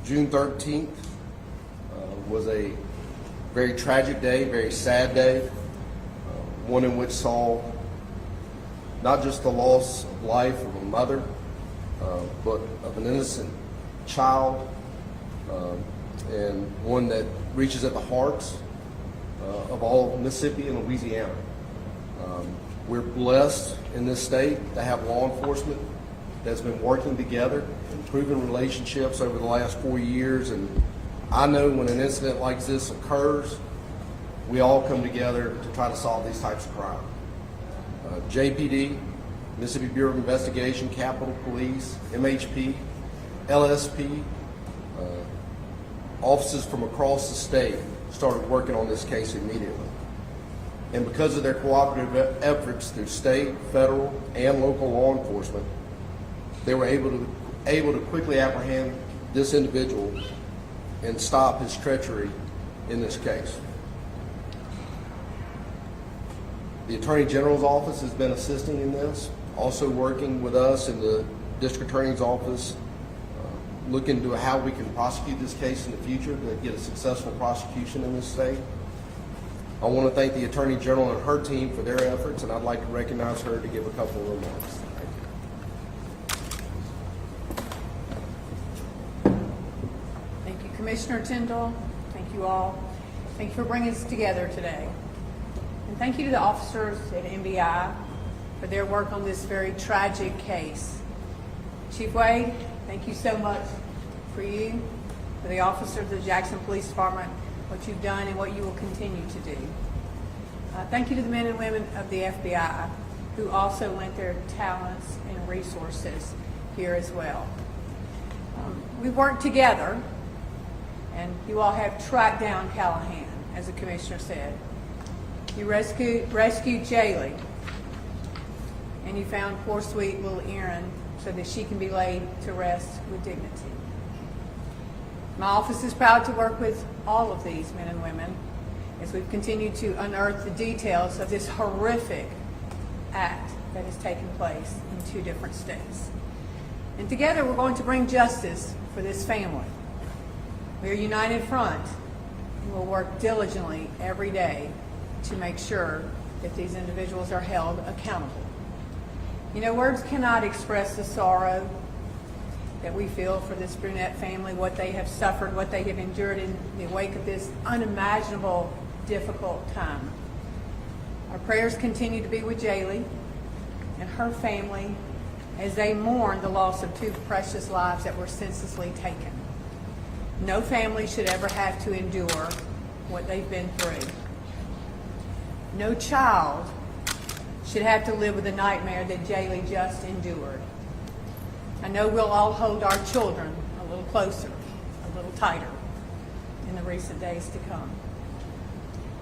June 13th was a very tragic day, very sad day, one in which saw not just the loss of life of a mother, but of an innocent child, and one that reaches at the hearts of all Mississippi and Louisiana. We're blessed in this state to have law enforcement that's been working together, improving relationships over the last 4 years, and I know when an incident like this occurs, we all come together to try to solve these types of crime. JPD, Mississippi Bureau of Investigation, Capitol Police, MHP, LSP, offices from across the state started working on this case immediately. And because of their cooperative efforts through state, federal, and local law enforcement, they were able to quickly apprehend this individual and stop his treachery in this case. The Attorney General's office has been assisting in this, also working with us in the District Attorney's office, looking into how we can prosecute this case in the future to get a successful prosecution in this state. I want to thank the Attorney General and her team for their efforts, and I'd like to recognize her to give a couple of remarks. Thank you, Commissioner Tyndall. Thank you all. Thank you for bringing us together today. And thank you to the officers at MBI for their work on this very tragic case. Chief Wade, thank you so much for you, for the officers of the Jackson Police Department, what you've done and what you will continue to do. Thank you to the men and women of the FBI who also lent their talents and resources here as well. We've worked together, and you all have tracked down Callahan, as the Commissioner said. You rescued Jaylee, and you found poor sweet little Erin so that she can be laid to rest with dignity. My office is proud to work with all of these men and women as we've continued to unearth the details of this horrific act that has taken place in 2 different states. And together we're going to bring justice for this family. We are united front and will work diligently every day to make sure that these individuals are held accountable. You know, words cannot express the sorrow that we feel for this Brunette family, what they have suffered, what they have endured in the wake of this unimaginable, difficult time. Our prayers continue to be with Jaylee and her family as they mourn the loss of 2 precious lives that were senselessly taken. No family should ever have to endure what they've been through. No child should have to live with the nightmare that Jaylee just endured. I know we'll all hold our children a little closer, a little tighter in the recent days to come.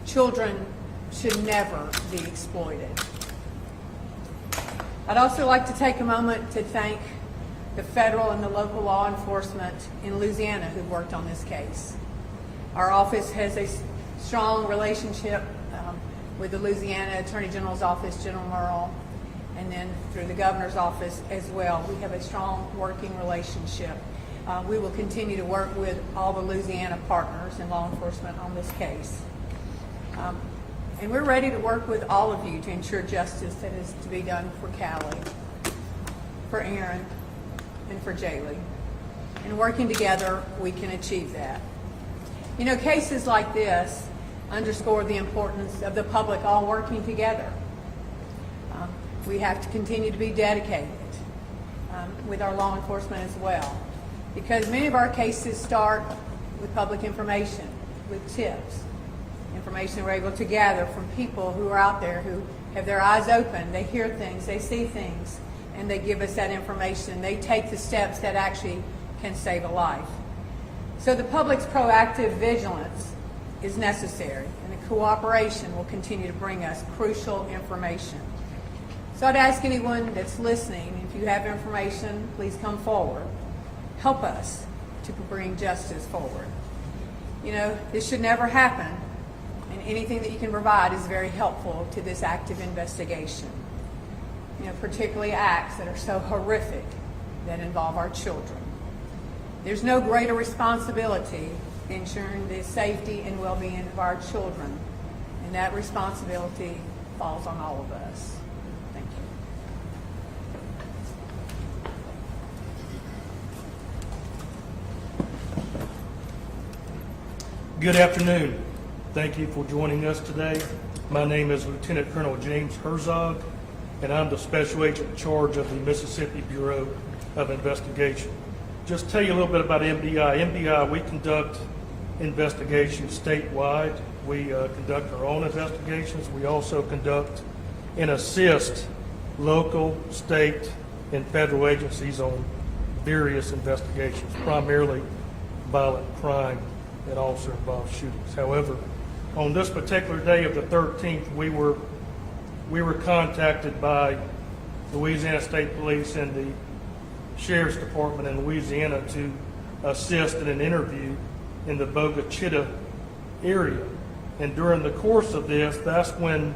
Children should never be exploited. I'd also like to take a moment to thank the federal and the local law enforcement in Louisiana who worked on this case. Our office has a strong relationship with the Louisiana Attorney General's office, General Merle, and then through the governor's office as well. We have a strong working relationship. We will continue to work with all the Louisiana partners in law enforcement on this case. And we're ready to work with all of you to ensure justice that is to be done for Callie, for Erin, and for Jaylee. And working together, we can achieve that. You know, cases like this underscore the importance of the public all working together. We have to continue to be dedicated with our law enforcement as well, because many of our cases start with public information, with tips, information we're able to gather from people who are out there who have their eyes open, they hear things, they see things, and they give us that information. They take the steps that actually can save a life. So the public's proactive vigilance is necessary, and the cooperation will continue to bring us crucial information. So I'd ask anyone that's listening, if you have information, please come forward. Help us to bring justice forward. You know, this should never happen, and anything that you can provide is very helpful to this active investigation. You know, particularly acts that are so horrific that involve our children. There's no greater responsibility than ensuring the safety and well-being of our children, and that responsibility falls on all of us. Thank you. Good afternoon. Thank you for joining us today. My name is Lieutenant Colonel James Herzog, and I'm the Special Agent in charge of the Mississippi Bureau of Investigation. Just tell you a little bit about MBI. MBI, we conduct investigations statewide. We conduct our own investigations. We also conduct and assist local, state, and federal agencies on various investigations, primarily violent crime that also involves shootings. However, on this particular day of the 13th, we were contacted by Louisiana State Police and the Sheriff's Department in Louisiana to assist in an interview in the Boca Chica area. And during the course of this, that's when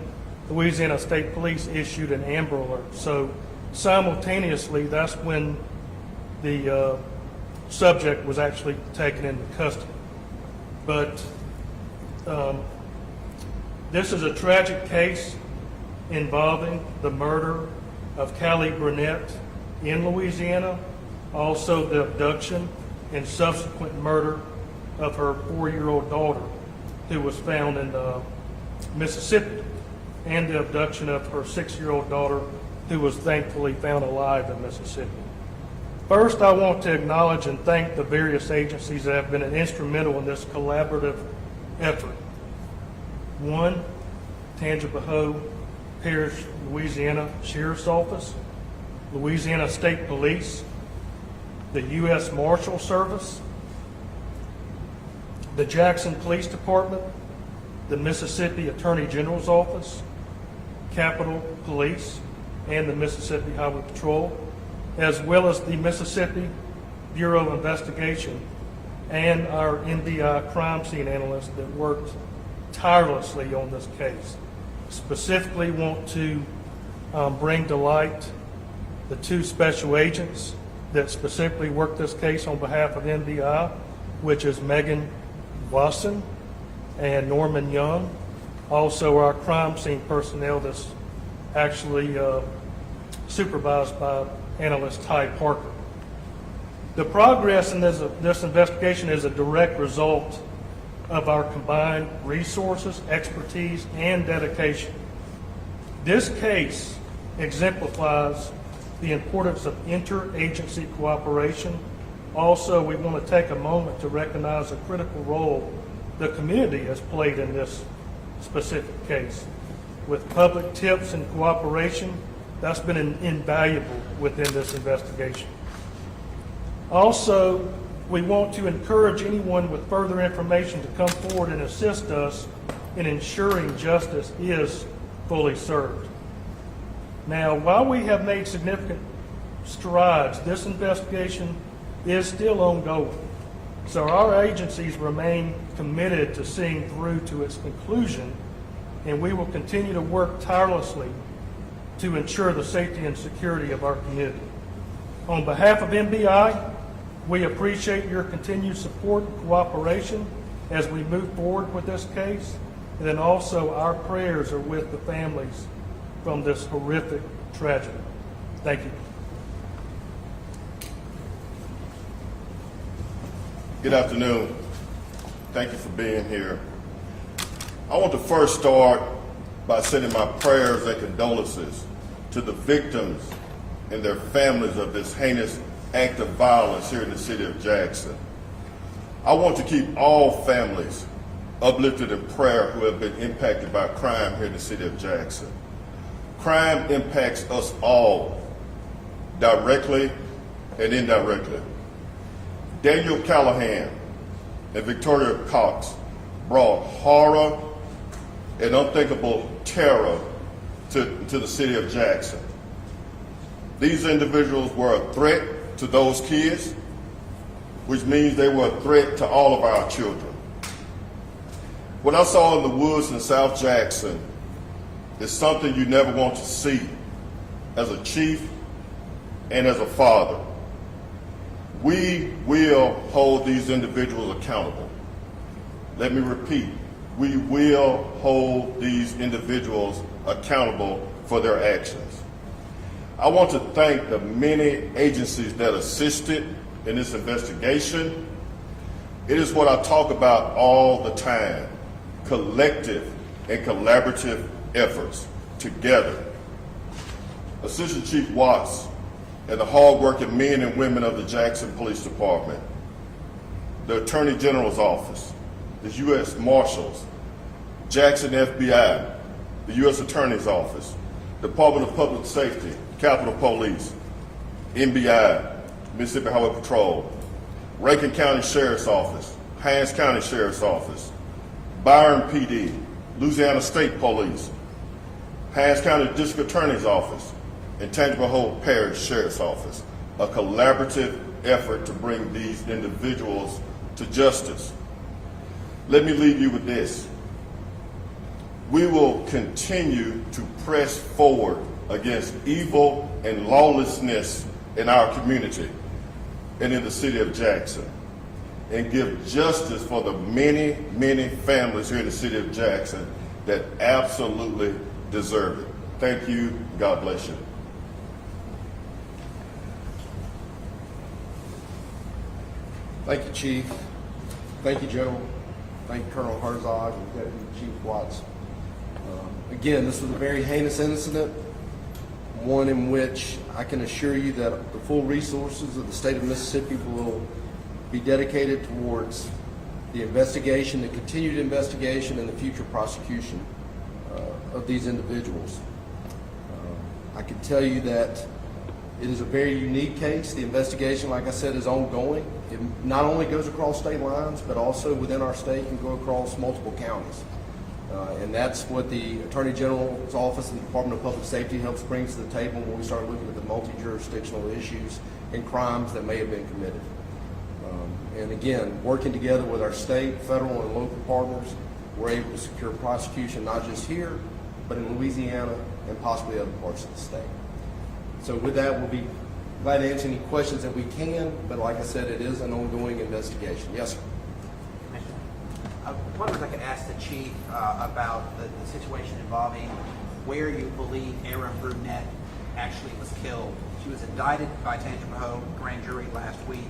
Louisiana State Police issued an Amber Alert. So simultaneously, that's when the subject was actually taken into custody. But this is a tragic case involving the murder of Callie Burnett in Louisiana, also the abduction and subsequent murder of her 4-year-old daughter, who was found in Mississippi, and the abduction of her 6-year-old daughter, who was thankfully found alive in Mississippi. First, I want to acknowledge and thank the various agencies that have been instrumental in this collaborative effort. One, Tangipahoa Parish, Louisiana Sheriff's Office, Louisiana State Police, the U.S. Marshal Service, the Jackson Police Department, the Mississippi Attorney General's Office, Capitol Police, and the Mississippi Highway Patrol, as well as the Mississippi Bureau of Investigation and our NBI crime scene analysts that worked tirelessly on this case. Specifically want to bring to light the 2 special agents that specifically worked this case on behalf of NBI, which is Megan Wasson and Norman Young. Also our crime scene personnel that's actually supervised by analyst Ty Parker. The progress in this investigation is a direct result of our combined resources, expertise, and dedication. This case exemplifies the importance of interagency cooperation. Also, we want to take a moment to recognize the critical role the community has played in this specific case. With public tips and cooperation, that's been invaluable within this investigation. Also, we want to encourage anyone with further information to come forward and assist us in ensuring justice is fully served. Now, while we have made significant strides, this investigation is still ongoing. So our agencies remain committed to seeing through to its conclusion, and we will continue to work tirelessly to ensure the safety and security of our community. On behalf of MBI, we appreciate your continued support and cooperation as we move forward with this case. And then also our prayers are with the families from this horrific tragedy. Thank you. Good afternoon. Thank you for being here. I want to first start by sending my prayers and condolences to the victims and their families of this heinous act of violence here in the city of Jackson. I want to keep all families uplifted in prayer who have been impacted by crime here in the city of Jackson. Crime impacts us all, directly and indirectly. Daniel Callahan and Victoria Cox brought horror and unthinkable terror to the city of Jackson. These individuals were a threat to those kids, which means they were a threat to all of our children. What I saw in the woods in South Jackson is something you never want to see as a chief and as a father. We will hold these individuals accountable. Let me repeat, we will hold these individuals accountable for their actions. I want to thank the many agencies that assisted in this investigation. It is what I talk about all the time, collective and collaborative efforts together. Assistant Chief Watts and the hardworking men and women of the Jackson Police Department, the Attorney General's Office, the U.S. Marshals, Jackson FBI, the U.S. Attorney's Office, Department of Public Safety, Capitol Police, NBI, Mississippi Highway Patrol, Rankin County Sheriff's Office, Hines County Sheriff's Office, Byron PD, Louisiana State Police, Hines County District Attorney's Office, and Tangible Hope Parish Sheriff's Office. A collaborative effort to bring these individuals to justice. Let me leave you with this. We will continue to press forward against evil and lawlessness in our community and in the city of Jackson, and give justice for the many, many families here in the city of Jackson that absolutely deserve it. Thank you. God bless you. Thank you, Chief. Thank you, Joe. Thank you, Colonel Herzog and Deputy Chief Watts. Again, this was a very heinous incident, one in which I can assure you that the full resources of the state of Mississippi will be dedicated towards the investigation, the continued investigation, and the future prosecution of these individuals. I can tell you that it is a very unique case. The investigation, like I said, is ongoing. It not only goes across state lines, but also within our state can go across multiple counties. And that's what the Attorney General's Office and the Department of Public Safety helps bring to the table when we start looking at the multi-jurisdictional issues and crimes that may have been committed. And again, working together with our state, federal, and local partners, we're able to secure prosecution not just here, but in Louisiana and possibly other parts of the state. So with that, we'll be glad to answer any questions that we can, but like I said, it is an ongoing investigation. Yes, sir. I wonder if I could ask the chief about the situation involving where you believe Erin Brunette actually was killed. She was indicted by Tangible Hope grand jury last week.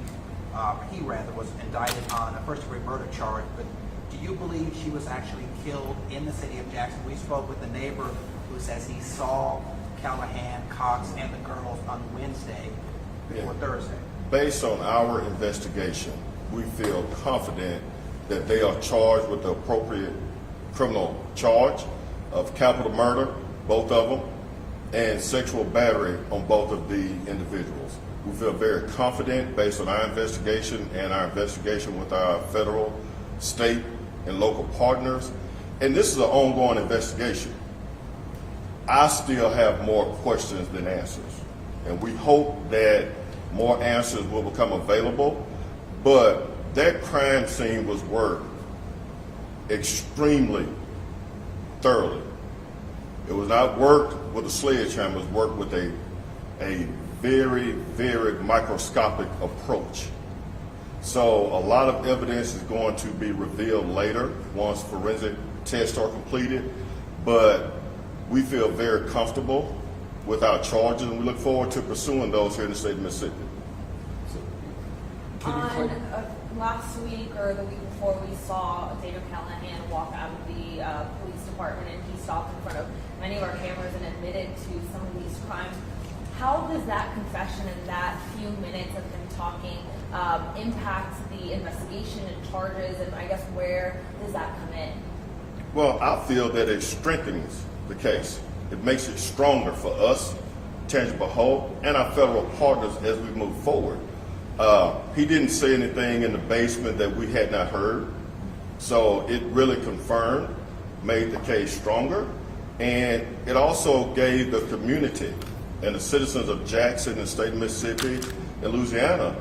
He was indicted on a first-degree murder charge, but do you believe she was actually killed in the city of Jackson? We spoke with the neighbor who says he saw Callahan, Cox, and the girls on Wednesday before Thursday. Based on our investigation, we feel confident that they are charged with the appropriate criminal charge of capital murder, both of them, and sexual battery on both of the individuals. We feel very confident based on our investigation and our investigation with our federal, state, and local partners. And this is an ongoing investigation. I still have more questions than answers. And we hope that more answers will become available. But that crime scene was worked extremely thoroughly. It was not worked with a sledgehammer, it was worked with a very, very microscopic approach. So a lot of evidence is going to be revealed later once forensic tests are completed, but we feel very comfortable with our charges and we look forward to pursuing those here in the state of Mississippi. Last week or the week before, we saw Daniel Callahan walk out of the police department, and he stopped in front of many of our cameras and admitted to some of these crimes. How does that confession and that few minutes of him talking impact the investigation and charges, and I guess where does that come in? Well, I feel that it strengthens the case. It makes it stronger for us, Tangible Hope, and our federal partners as we move forward. He didn't say anything in the basement that we had not heard, so it really confirmed, made the case stronger, and it also gave the community and the citizens of Jackson, the state of Mississippi, and Louisiana,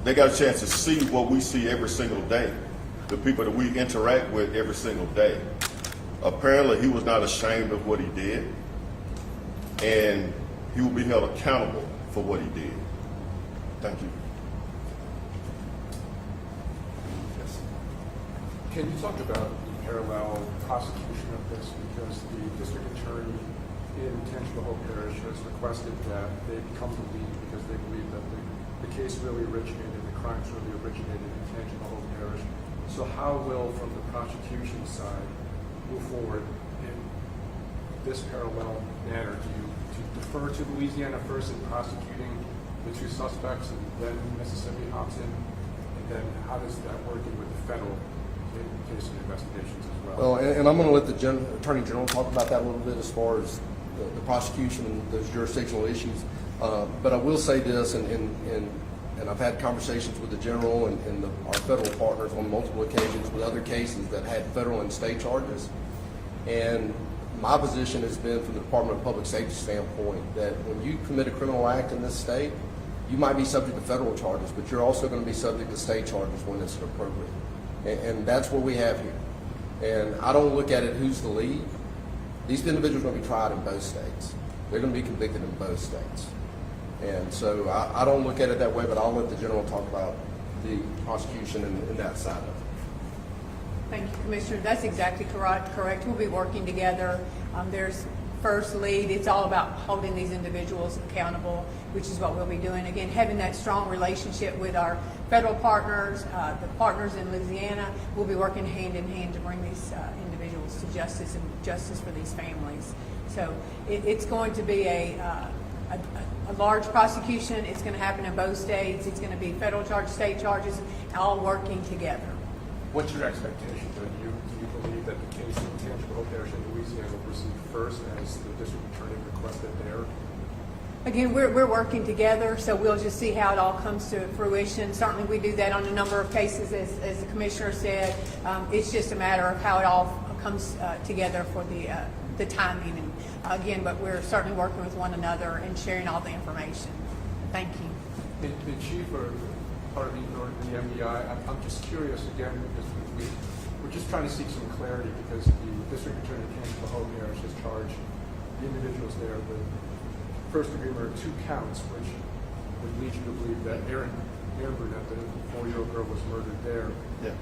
they got a chance to see what we see every single day, the people that we interact with every single day. Apparently, he was not ashamed of what he did, and he will be held accountable for what he did. Thank you. Can you talk about the parallel prosecution of this? Because the district attorney in Tangipahoa Parish has requested that they become the lead because they believe that the case really originated, the crimes really originated in Tangipahoa Parish. So how will, from the prosecution side, move forward in this parallel manner? Do you defer to Louisiana first in prosecuting the two suspects and then Mississippi hops in? And then how does that work in with the federal case and investigations as well? Well, and I'm going to let the Attorney General talk about that a little bit as far as the prosecution and those jurisdictional issues. But I will say this, and I've had conversations with the General and our federal partners on multiple occasions with other cases that had federal and state charges. And my position has been from the Department of Public Safety standpoint that when you commit a criminal act in this state, you might be subject to federal charges, but you're also going to be subject to state charges when it's appropriate. And that's what we have here. And I don't look at it who's the lead. These individuals are going to be tried in both states. They're going to be convicted in both states. And so I don't look at it that way, but I'll let the General talk about the prosecution and that side of it. Thank you, Commissioner. That's exactly correct. We'll be working together. There's first lead. It's all about holding these individuals accountable, which is what we'll be doing. Again, having that strong relationship with our federal partners, the partners in Louisiana. We'll be working hand in hand to bring these individuals to justice and justice for these families. So it's going to be a large prosecution. It's going to happen in both states. It's going to be federal charges, state charges, all working together. What's your expectation? Do you believe that the case in Tangipahoa Parish in Louisiana will proceed first as the district attorney requested there? Again, we're working together, so we'll just see how it all comes to fruition. Certainly, we do that on a number of cases, as the Commissioner said. It's just a matter of how it all comes together for the timing. And again, but we're certainly working with one another and sharing all the information. Thank you. The chief or part of the MBI, I'm just curious again because we're just trying to seek some clarity because the district attorney of Tangipahoa Parish has charged the individuals there with first degree murder, 2 counts, which would lead you to believe that Aaron Burnett, the 4-year-old girl, was murdered there. Yeah.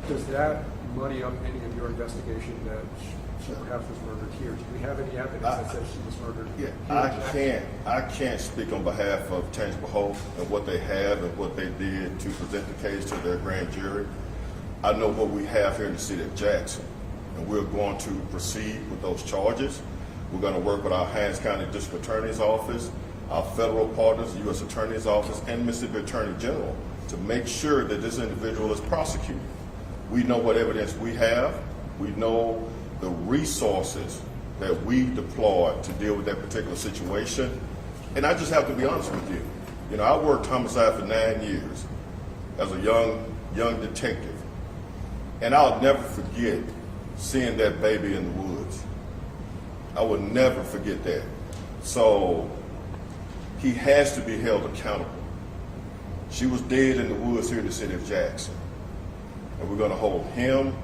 Does that muddy up any of your investigation that she perhaps was murdered here? Do we have any evidence that says she was murdered here? I can't speak on behalf of Tangipahoa and what they have and what they did to present the case to their grand jury. I know what we have here in the city of Jackson, and we're going to proceed with those charges. We're going to work with our Hinds County District Attorney's Office, our federal partners, the U.S. Attorney's Office, and Mississippi Attorney General to make sure that this individual is prosecuted. We know what evidence we have. We know the resources that we deployed to deal with that particular situation. And I just have to be honest with you. You know, I worked homicide for 9 years as a young detective. And I'll never forget seeing that baby in the woods. I will never forget that. So he has to be held accountable. She was dead in the woods here in the city of Jackson. And we're going to hold him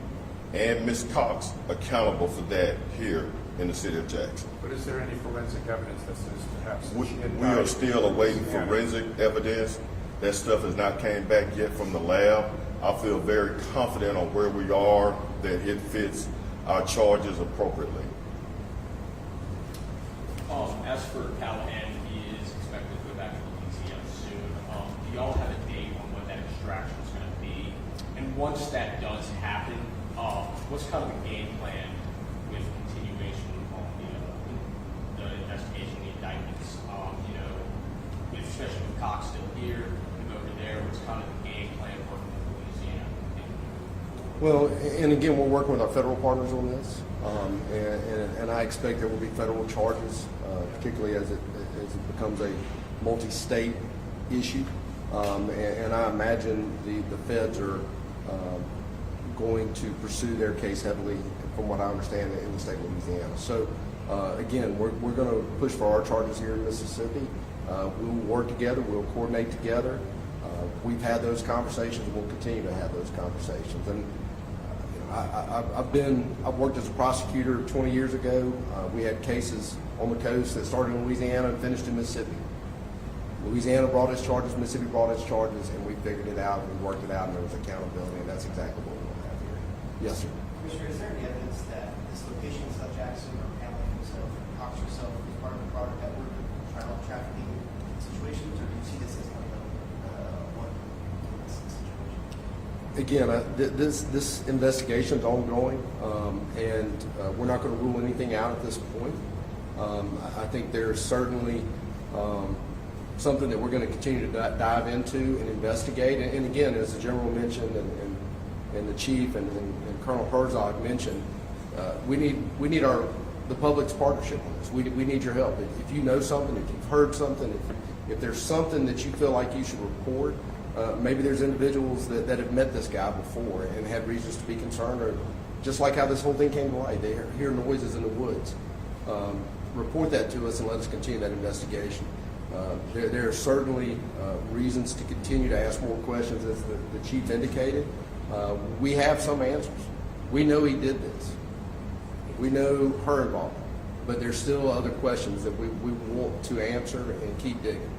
and Ms. Cox accountable for that here in the city of Jackson. But is there any forensic evidence that says perhaps We she had are died still awaiting in Louisiana? forensic evidence. That stuff has not came back yet from the lab. I feel very confident on where we are, that it fits our charges appropriately. As for Callahan, he is expected to go back to Louisiana soon. Do y'all have a date on what that extraction is going to be? And once that does happen, what's kind of the game plan with continuation on the investigation, the indictments? Especially with Cox still here and over there, what's kind of the game plan working with Louisiana? Well, and again, we're working with our federal partners on this, and I expect there will be federal charges, particularly as it becomes a multi-state issue. And I imagine the feds are going to pursue their case heavily, from what I understand, in the state of Louisiana. So again, we're going to push for our charges here in Mississippi. We'll work together. We'll coordinate together. We've had those conversations. We'll continue to have those conversations. And I've worked as a prosecutor 20 years ago. We had cases on the coast that started in Louisiana and finished in Mississippi. Louisiana brought its charges, Mississippi brought its charges, and we figured it out and we worked it out, and there was accountability, and that's exactly what we'll have here. Yes, sir. Commissioner, is there any evidence that this location, South Jackson, or Callahan himself, Cox herself, was part of a broader network of child trafficking situations, or do you see this as kind of one situation? Again, this investigation is ongoing, and we're not going to rule anything out at this point. I think there's certainly something that we're going to continue to dive into and investigate. And again, as the general mentioned, and the chief and Colonel Herzog mentioned, we need the public's partnership on this. We need your help. If you know something, if you've heard something, if there's something that you feel like you should report, maybe there's individuals that have met this guy before and had reasons to be concerned, or just like how this whole thing came to light, they hear noises in the woods. Report that to us and let us continue that investigation. There are certainly reasons to continue to ask more questions, as the chief indicated. We have some answers. We know he did this. We know her involvement, but there's still other questions that we want to answer and keep digging.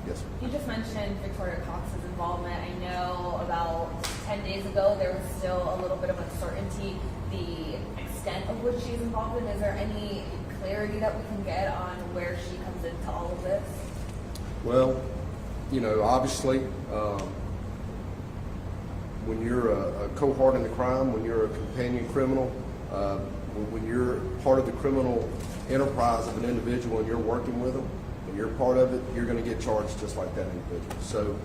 Yes, sir. You just mentioned Victoria Cox's involvement. I know about 10 days ago there was still a little bit of uncertainty the extent of what she's involved in. Is there any clarity that we can get on where she comes into all of this? Well, obviously, when you're a cohort in the crime, when you're a companion criminal, when you're part of the criminal enterprise of an individual and you're working with them, and you're part of it, you're going to get charged just like that individual. So,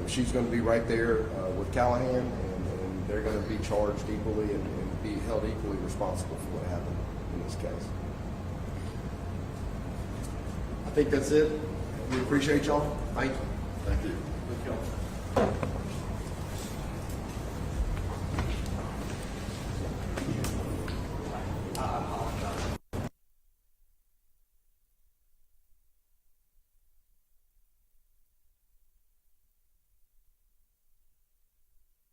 she's going to be right there with Callahan, and they're going to be charged equally and be held equally responsible for what happened in this case. I think that's it. We appreciate y'all. Thank you. Thank you.